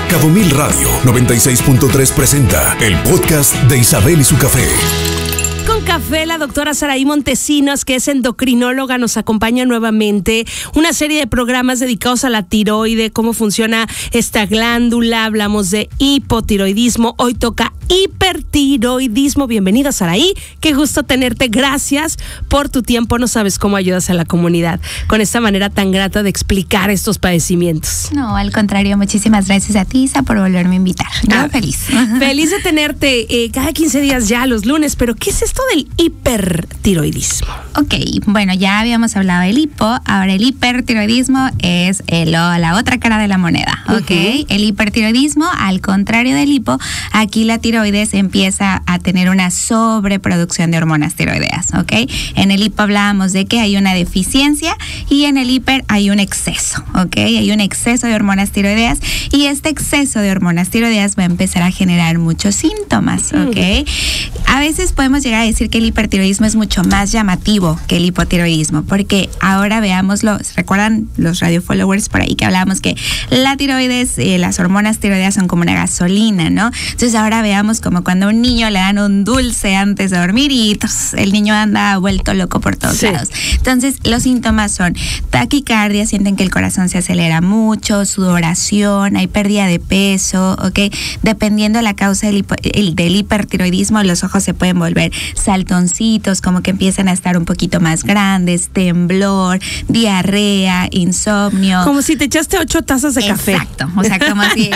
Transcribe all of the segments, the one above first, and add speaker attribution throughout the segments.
Speaker 1: Cabo Mil Radio 96.3 presenta el podcast de Isabel y su café.
Speaker 2: Con café, la doctora Saraí Montesinos, que es endocrinóloga, nos acompaña nuevamente. Una serie de programas dedicados a la tiroide, cómo funciona esta glándula. Hablamos de hipotiroidismo. Hoy toca hipertiroidismo. Bienvenida, Saraí. Qué gusto tenerte. Gracias por tu tiempo. No sabes cómo ayudas a la comunidad con esta manera tan grata de explicar estos padecimientos.
Speaker 3: No, al contrario. Muchísimas gracias a ti, Isa, por volverme a invitar. Yo feliz.
Speaker 2: Feliz de tenerte cada 15 días ya, los lunes. Pero, ¿qué es esto del hipertiroidismo?
Speaker 3: Ok, bueno, ya habíamos hablado del hipo, ahora el hipertiroidismo es la otra cara de la moneda, ¿ok? El hipertiroidismo, al contrario del hipo, aquí la tiroides empieza a tener una sobreproducción de hormonas tiroideas, ¿ok? En el hipo hablábamos de que hay una deficiencia y en el hiper hay un exceso, ¿ok? Hay un exceso de hormonas tiroideas y este exceso de hormonas tiroideas va a empezar a generar muchos síntomas, ¿ok? A veces podemos llegar a decir que el hipertiroidismo es mucho más llamativo que el hipotiroidismo, porque ahora veámoslo, ¿recuerdan los radio followers por ahí que hablábamos que la tiroides, las hormonas tiroideas son como una gasolina, ¿no? Entonces ahora veamos como cuando a un niño le dan un dulce antes de dormir y el niño anda vuelto loco por todos lados. Entonces los síntomas son taquicardia, sienten que el corazón se acelera mucho, sudoración, hay pérdida de peso, ¿ok? Dependiendo de la causa del hipertiroidismo, los ojos se pueden volver saltoncitos, como que empiezan a estar un poquito más grandes, temblor, diarrea, insomnio.
Speaker 2: Como si te echaste 8 tazas de café.
Speaker 3: Exacto, o sea, como así,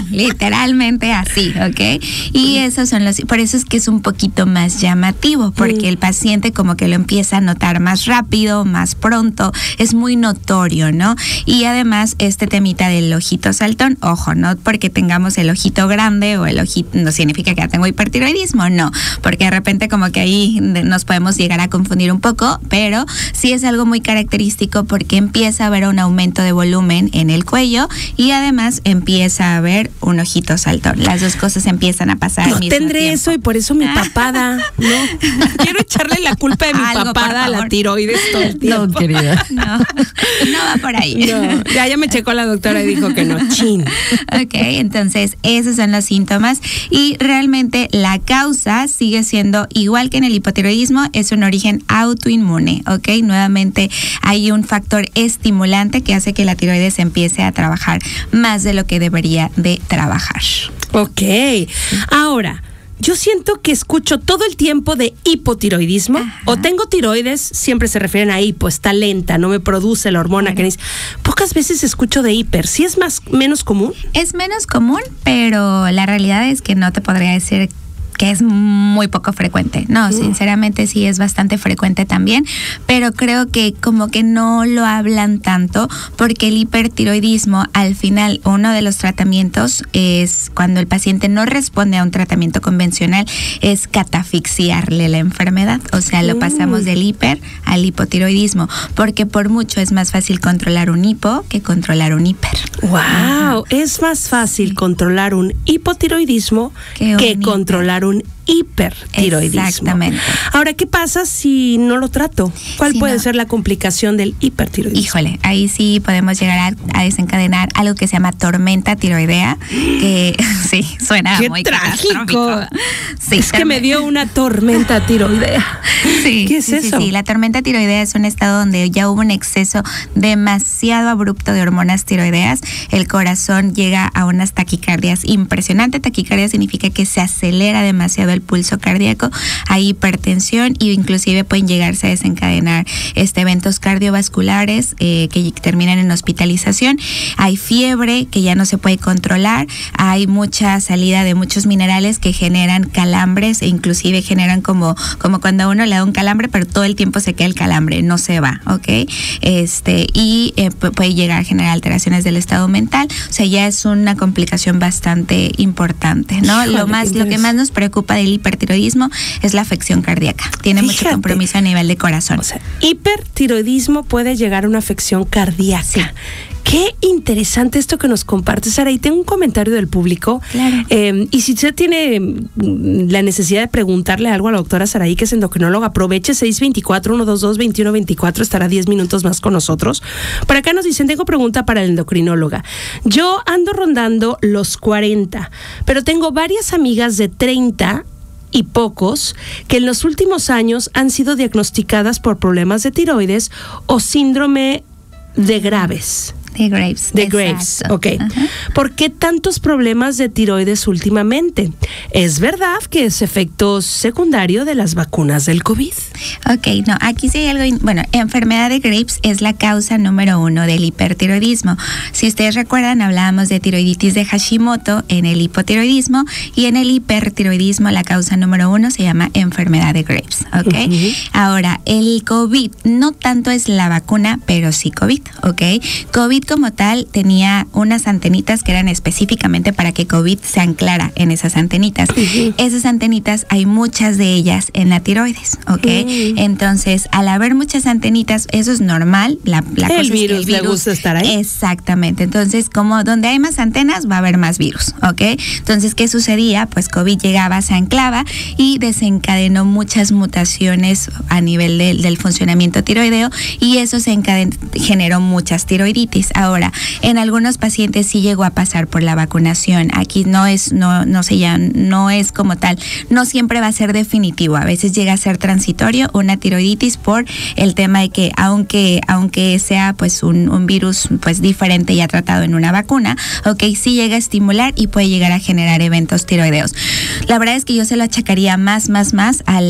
Speaker 3: literalmente así, ¿ok? Y esos son por eso es que es un poquito más llamativo, porque el paciente como que lo empieza a notar más rápido, más pronto, es muy notorio, ¿no? Y además este temita del ojito saltón, ojo, no porque tengamos el ojito grande o el ojito, no significa que ya tengo hipertiroidismo, no, porque de repente como que ahí nos podemos llegar a confundir un poco, pero sí es algo muy característico porque empieza a haber un aumento de volumen en el cuello y además empieza a haber un ojito saltón. Las dos cosas empiezan a pasar al mismo
Speaker 2: tendré
Speaker 3: tiempo.
Speaker 2: Eso y por eso mi papada, ¿no? Quiero echarle la culpa de mi papada a la tiroides todo el tiempo.
Speaker 3: No, querida. No va por ahí.
Speaker 2: No, ya me checó la doctora y dijo que no, chin.
Speaker 3: Ok, entonces esos son los síntomas y realmente la causa sigue siendo igual que en el hipotiroidismo, es un origen autoinmune, ¿ok? Nuevamente hay un factor estimulante que hace que la tiroides empiece a trabajar más de lo que debería de trabajar.
Speaker 2: Ok, ahora, yo siento que escucho todo el tiempo de hipotiroidismo. Ajá. O tengo tiroides, siempre se refieren a hipo, está lenta, no me produce la hormona que necesito. Pocas veces escucho de hiper. ¿Sí es menos común?
Speaker 3: Es menos común, pero la realidad es que no te podría decir que es muy poco frecuente. No, sinceramente sí es bastante frecuente también, pero creo que como que no lo hablan tanto porque el hipertiroidismo, al final, uno de los tratamientos es cuando el paciente no responde a un tratamiento convencional, es catafixiarle la enfermedad. O sea, lo pasamos del hiper al hipotiroidismo, porque por mucho es más fácil controlar un hipo que controlar un hiper.
Speaker 2: ¡Wow! Es más fácil controlar un hipotiroidismo que controlar un hipertiroidismo.
Speaker 3: Exactamente.
Speaker 2: Ahora, ¿qué pasa si no lo trato? ¿Cuál puede ser la complicación del hipertiroidismo?
Speaker 3: Híjole, ahí sí podemos llegar a desencadenar algo que se llama tormenta tiroidea, que sí, suena muy
Speaker 2: trágico.
Speaker 3: Sí,
Speaker 2: es que me dio una tormenta tiroidea.
Speaker 3: Sí,
Speaker 2: ¿qué es eso?
Speaker 3: Sí, la tormenta tiroidea es un estado donde ya hubo un exceso demasiado abrupto de hormonas tiroideas. El corazón llega a unas taquicardias impresionantes. Taquicardia significa que se acelera demasiado el pulso cardíaco, hay hipertensión y inclusive pueden llegarse a desencadenar eventos cardiovasculares que terminan en hospitalización. Hay fiebre que ya no se puede controlar, hay mucha salida de muchos minerales que generan calambres e inclusive generan como cuando a uno le da un calambre, pero todo el tiempo se queda el calambre, no se va, ¿ok? Y puede llegar a generar alteraciones del estado mental. O sea, ya es una complicación bastante importante, ¿no? Lo que más nos preocupa del hipertiroidismo es la afección cardíaca. Tiene mucho compromiso a nivel de corazón.
Speaker 2: O sea, hipertiroidismo puede llegar a una afección cardíaca.
Speaker 3: Sí.
Speaker 2: Qué interesante esto que nos compartes, Sara. Y tengo un comentario del público.
Speaker 3: Claro.
Speaker 2: Y si usted tiene la necesidad de preguntarle algo a la doctora Saraí, que es endocrinóloga, aproveche 624-122-2124, estará 10 minutos más con nosotros. Por acá nos dicen, tengo pregunta para el endocrinóloga. Yo ando rondando los 40, pero tengo varias amigas de 30 y pocos que en los últimos años han sido diagnosticadas por problemas de tiroides o síndrome de Graves.
Speaker 3: De Graves.
Speaker 2: De Graves, ok. ¿Por qué tantos problemas de tiroides últimamente? ¿Es verdad que es efecto secundario de las vacunas del COVID?
Speaker 3: Ok, no, aquí sí hay algo, bueno, enfermedad de Graves es la causa número 1 del hipertiroidismo. Si ustedes recuerdan, hablábamos de tiroiditis de Hashimoto en el hipotiroidismo, y en el hipertiroidismo la causa número 1 se llama enfermedad de Graves, ok. Ahora, el COVID no tanto es la vacuna, pero sí COVID, ok. COVID como tal tenía unas antenitas que eran específicamente para que COVID se anclara en esas antenitas. Esas antenitas, hay muchas de ellas en la tiroides, ¿ok? Entonces, al haber muchas antenitas, eso es normal. La cosa
Speaker 2: el virus
Speaker 3: es que
Speaker 2: le gusta estar ahí.
Speaker 3: Exactamente. Entonces, como donde hay más antenas, va a haber más virus, ¿ok? Entonces, ¿qué sucedía? Pues COVID llegaba, se anclaba y desencadenó muchas mutaciones a nivel del funcionamiento tiroideo, y eso generó muchas tiroiditis. Ahora, en algunos pacientes sí llegó a pasar por la vacunación. Aquí no es como tal, no siempre va a ser definitivo. A veces llega a ser transitorio una tiroiditis por el tema de que aunque sea pues un virus pues diferente ya tratado en una vacuna, ok, sí llega a estimular y puede llegar a generar eventos tiroideos. La verdad es que yo se lo achacaría más a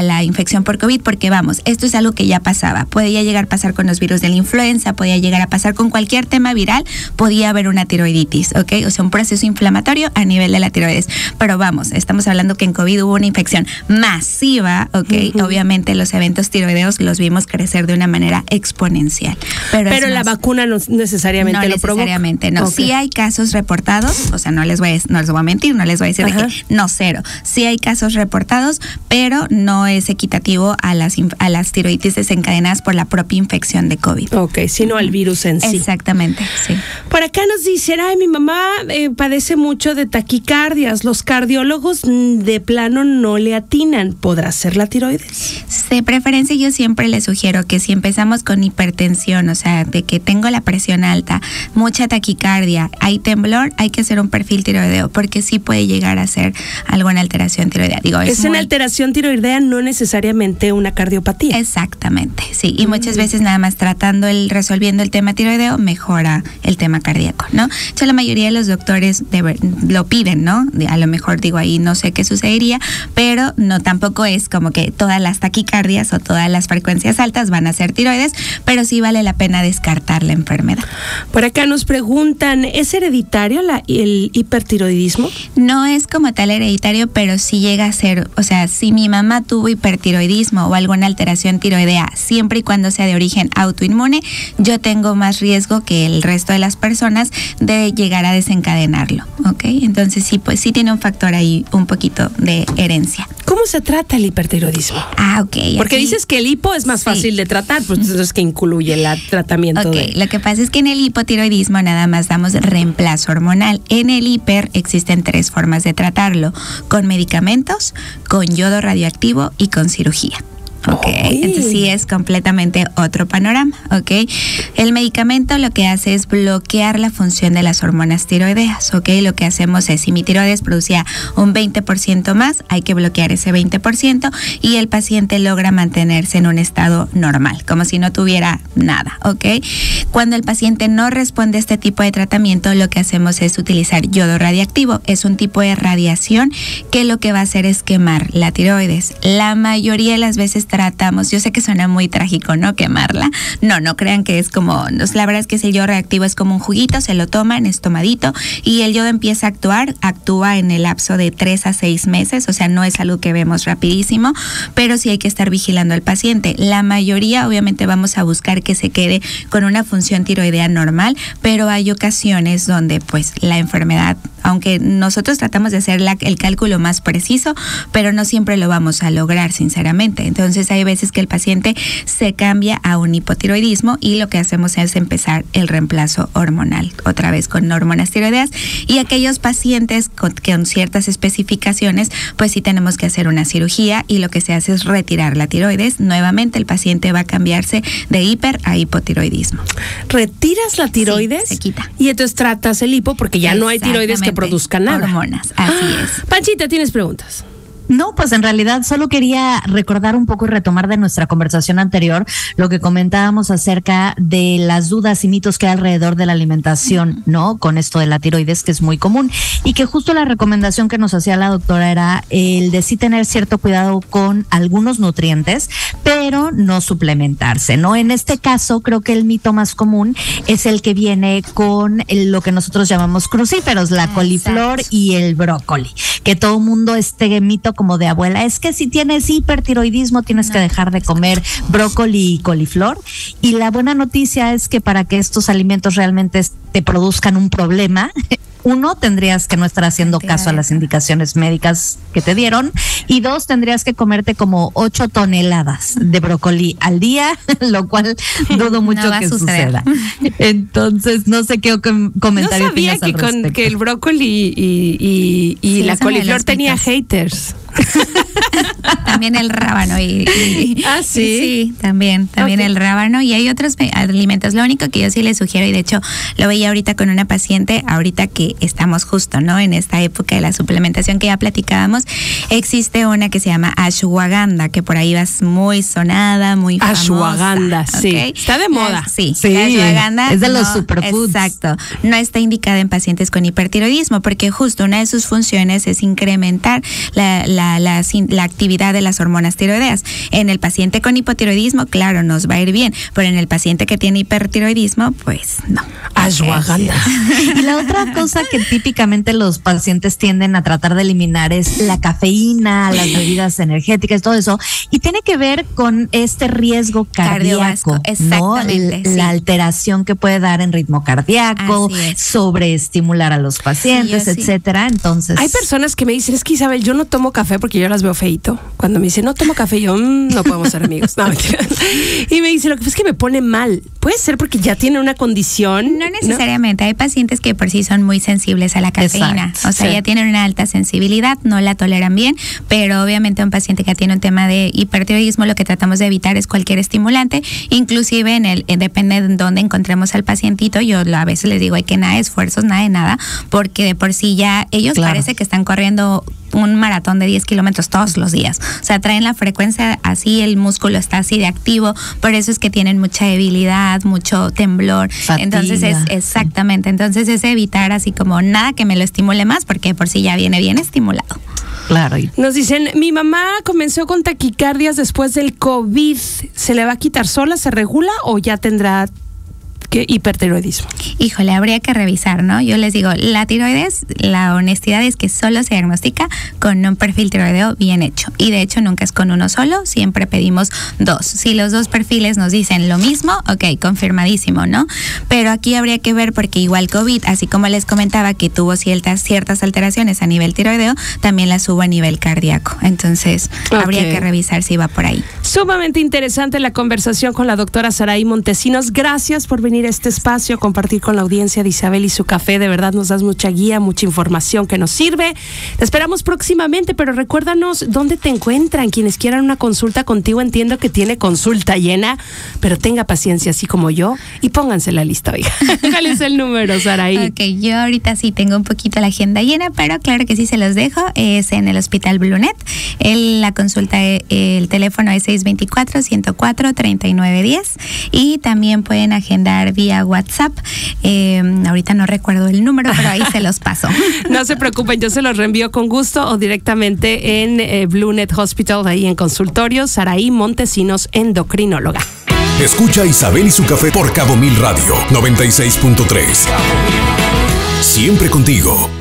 Speaker 3: la infección por COVID, porque vamos, esto es algo que ya pasaba. Podía llegar a pasar con los virus de la influenza, podía llegar a pasar con cualquier tema viral, podía haber una tiroiditis, ¿ok? O sea, un proceso inflamatorio a nivel de la tiroides. Pero vamos, estamos hablando que en COVID hubo una infección masiva, ¿ok? Obviamente los eventos tiroideos los vimos crecer de una manera exponencial. Pero
Speaker 2: la vacuna no necesariamente lo provoca.
Speaker 3: No necesariamente, no. Okay. Sí hay casos reportados, o sea, no les voy a mentir, no les voy a decir de que no, cero. Sí hay casos reportados, pero no es equitativo a las tiroiditis desencadenadas por la propia infección de COVID.
Speaker 2: Ok, sino al virus en sí.
Speaker 3: Exactamente, sí.
Speaker 2: Por acá nos dicen, mi mamá padece mucho de taquicardias. Los cardiólogos de plano no le atinan. ¿Podrá ser la tiroides?
Speaker 3: De preferencia, yo siempre les sugiero que si empezamos con hipertensión, o sea, de que tengo la presión alta, mucha taquicardia, hay temblor, hay que hacer un perfil tiroideo, porque sí puede llegar a ser alguna alteración tiroidea. Digo,
Speaker 2: es una alteración tiroidea, no necesariamente una cardiopatía.
Speaker 3: Exactamente, sí. Y muchas veces nada más resolviendo el tema tiroideo mejora el tema cardíaco, ¿no? Yo, la mayoría de los doctores lo piden, ¿no? A lo mejor digo ahí no sé qué sucedería, pero no, tampoco es como que todas las taquicardias o todas las frecuencias altas van a ser tiroides, pero sí vale la pena descartar la enfermedad.
Speaker 2: Por acá nos preguntan, ¿es hereditario el hipertiroidismo?
Speaker 3: No es como tal hereditario, pero sí llega a ser, o sea, si mi mamá tuvo hipertiroidismo o alguna alteración tiroidea, siempre y cuando sea de origen autoinmune, yo tengo más riesgo que el resto de las personas de llegar a desencadenarlo, ¿ok? Entonces sí, pues sí tiene un factor ahí un poquito de herencia.
Speaker 2: ¿Cómo se trata el hipertiroidismo?
Speaker 3: Ok.
Speaker 2: Porque dices que el hipo es más fácil de tratar, pues entonces que incluye el tratamiento.
Speaker 3: Lo que pasa es que en el hipotiroidismo nada más damos reemplazo hormonal. En el hiper existen 3 formas de tratarlo: con medicamentos, con yodo radioactivo y con cirugía. Ok, entonces sí es completamente otro panorama, ok. El medicamento lo que hace es bloquear la función de las hormonas tiroideas, ok. Lo que hacemos es, si mi tiroides producía un 20% más, hay que bloquear ese 20% y el paciente logra mantenerse en un estado normal, como si no tuviera nada, ok. Cuando el paciente no responde a este tipo de tratamiento, lo que hacemos es utilizar yodo radioactivo. Es un tipo de radiación que lo que va a hacer es quemar la tiroides. La mayoría de las veces tratamos, yo sé que suena muy trágico, ¿no? Quemarla. No crean que es como, la verdad es que el yodo reactivo es como un juguito, se lo toman, es tomadito, y el yodo empieza a actúa en el lapso de 3 a 6 meses, o sea, no es algo que vemos rapidísimo, pero sí hay que estar vigilando al paciente. La mayoría, obviamente, vamos a buscar que se quede con una función tiroidea normal, pero hay ocasiones donde, pues, la enfermedad aunque nosotros tratamos de hacer el cálculo más preciso, pero no siempre lo vamos a lograr, sinceramente. Entonces hay veces que el paciente se cambia a un hipotiroidismo y lo que hacemos es empezar el reemplazo hormonal, otra vez con hormonas tiroideas, y aquellos pacientes con ciertas especificaciones, pues sí tenemos que hacer una cirugía y lo que se hace es retirar la tiroides. Nuevamente el paciente va a cambiarse de hiper a hipotiroidismo.
Speaker 2: ¿Retiras la tiroides?
Speaker 3: Sí, se quita.
Speaker 2: Y entonces tratas el hipo porque ya no hay tiroides que produzcan nada.
Speaker 3: Hormonas, así es.
Speaker 2: Panchita, ¿tienes preguntas?
Speaker 4: No, pues en realidad solo quería recordar un poco y retomar de nuestra conversación anterior lo que comentábamos acerca de las dudas y mitos que hay alrededor de la alimentación, ¿no? Con esto de la tiroides, que es muy común, y que justo la recomendación que nos hacía la doctora era el de sí tener cierto cuidado con algunos nutrientes, pero no suplementarse, ¿no? En este caso, creo que el mito más común es el que viene con lo que nosotros llamamos crucíferos, la coliflor y el brócoli, que todo mundo mito como de abuela, es que si tienes hipertiroidismo tienes que dejar de comer brócoli y coliflor. Y la buena noticia es que para que estos alimentos realmente te produzcan un problema, uno, tendrías que no estar haciendo caso a las indicaciones médicas que te dieron, y dos, tendrías que comerte como 8 toneladas de brócoli al día, lo cual dudo mucho que suceda. Entonces, no sé qué comentario tienes al respecto.
Speaker 2: Que el brócoli y la coliflor tenía haters.
Speaker 3: También el rábano
Speaker 2: ¿Ah, sí?
Speaker 3: Sí, también okay. El rábano, y hay otros alimentos. Lo único que yo sí les sugiero, y de hecho lo veía ahorita con una paciente, ahorita que estamos justo, ¿no?, en esta época de la suplementación que ya platicábamos, existe una que se llama ashwagandha, que por ahí va muy sonada, muy famosa.
Speaker 2: Ashwagandha, sí.
Speaker 3: ¿Okay?
Speaker 2: Está de moda.
Speaker 3: Sí, la ashwagandha
Speaker 4: es de los superfoods.
Speaker 3: Exacto. No está indicada en pacientes con hipertiroidismo, porque justo una de sus funciones es incrementar la actividad de las hormonas tiroideas. En el paciente con hipotiroidismo, claro, nos va a ir bien, pero en el paciente que tiene hipertiroidismo, pues no.
Speaker 2: Ashwagandha.
Speaker 4: Y la otra cosa que típicamente los pacientes tienden a tratar de eliminar es la cafeína, las bebidas energéticas, todo eso, y tiene que ver con este riesgo cardíaco, ¿no? La alteración que puede dar en ritmo cardíaco, sobreestimular a los pacientes, etcétera. Entonces,
Speaker 2: hay personas que me dicen, es que Isabel, yo no tomo café porque yo las veo feito. Cuando me dicen, no tomo café, yo, no podemos ser amigos. No, y me dice, lo que pasa es que me pone mal. Puede ser porque ya tiene una condición.
Speaker 3: No necesariamente. ¿No? Hay pacientes que por sí son muy sensibles a la cafeína. Exacto. O sea, ya tienen una alta sensibilidad, no la toleran bien, pero obviamente un paciente que tiene un tema de hipertiroidismo, lo que tratamos de evitar es cualquier estimulante, inclusive depende de dónde encontremos al pacientito. Yo a veces les digo, hay que nada de esfuerzos, nada de nada, porque de por sí ya ellos parece que están corriendo un maratón de 10 kilómetros todos los días. O sea, traen la frecuencia así, el músculo está así de activo, por eso es que tienen mucha debilidad, mucho temblor.
Speaker 4: Fatiga.
Speaker 3: Entonces exactamente, entonces es evitar así como nada que me lo estimule más, porque por sí ya viene bien estimulado.
Speaker 4: Claro.
Speaker 2: Nos dicen, mi mamá comenzó con taquicardias después del COVID. ¿Se le va a quitar sola? ¿Se regula o ya tendrá hipertiroidismo?
Speaker 3: Híjole, habría que revisar, ¿no? Yo les digo, la tiroides, la honestidad es que solo se diagnostica con un perfil tiroideo bien hecho. Y de hecho nunca es con uno solo, siempre pedimos 2. Si los 2 perfiles nos dicen lo mismo, ok, confirmadísimo, ¿no? Pero aquí habría que ver, porque igual COVID, así como les comentaba que tuvo ciertas alteraciones a nivel tiroideo, también las hubo a nivel cardíaco. Entonces, habría que revisar si va por ahí.
Speaker 2: Sumamente interesante la conversación con la doctora Saraí Montesinos. Gracias por venir a este espacio, compartir con la audiencia de Isabel y su café. De verdad nos das mucha guía, mucha información que nos sirve. Te esperamos próximamente, pero recuérdanos dónde te encuentran. Quienes quieran una consulta contigo, entiendo que tiene consulta llena, pero tenga paciencia así como yo y pónganse la lista, oiga. ¿Cuál es el número, Saraí?
Speaker 3: Ok, yo ahorita sí tengo un poquito la agenda llena, pero claro que sí se los dejo. Es en el Hospital Blunet. La consulta, el teléfono es 624-104-3910 y también pueden agendar vía WhatsApp. Ahorita no recuerdo el número, pero ahí se los paso.
Speaker 2: No se preocupen, yo se los reenvío con gusto o directamente en Blunet Hospital, ahí en consultorio. Saraí Montesinos, endocrinóloga.
Speaker 1: Escucha Isabel y su café por Cabo Mil Radio 96.3. Siempre contigo.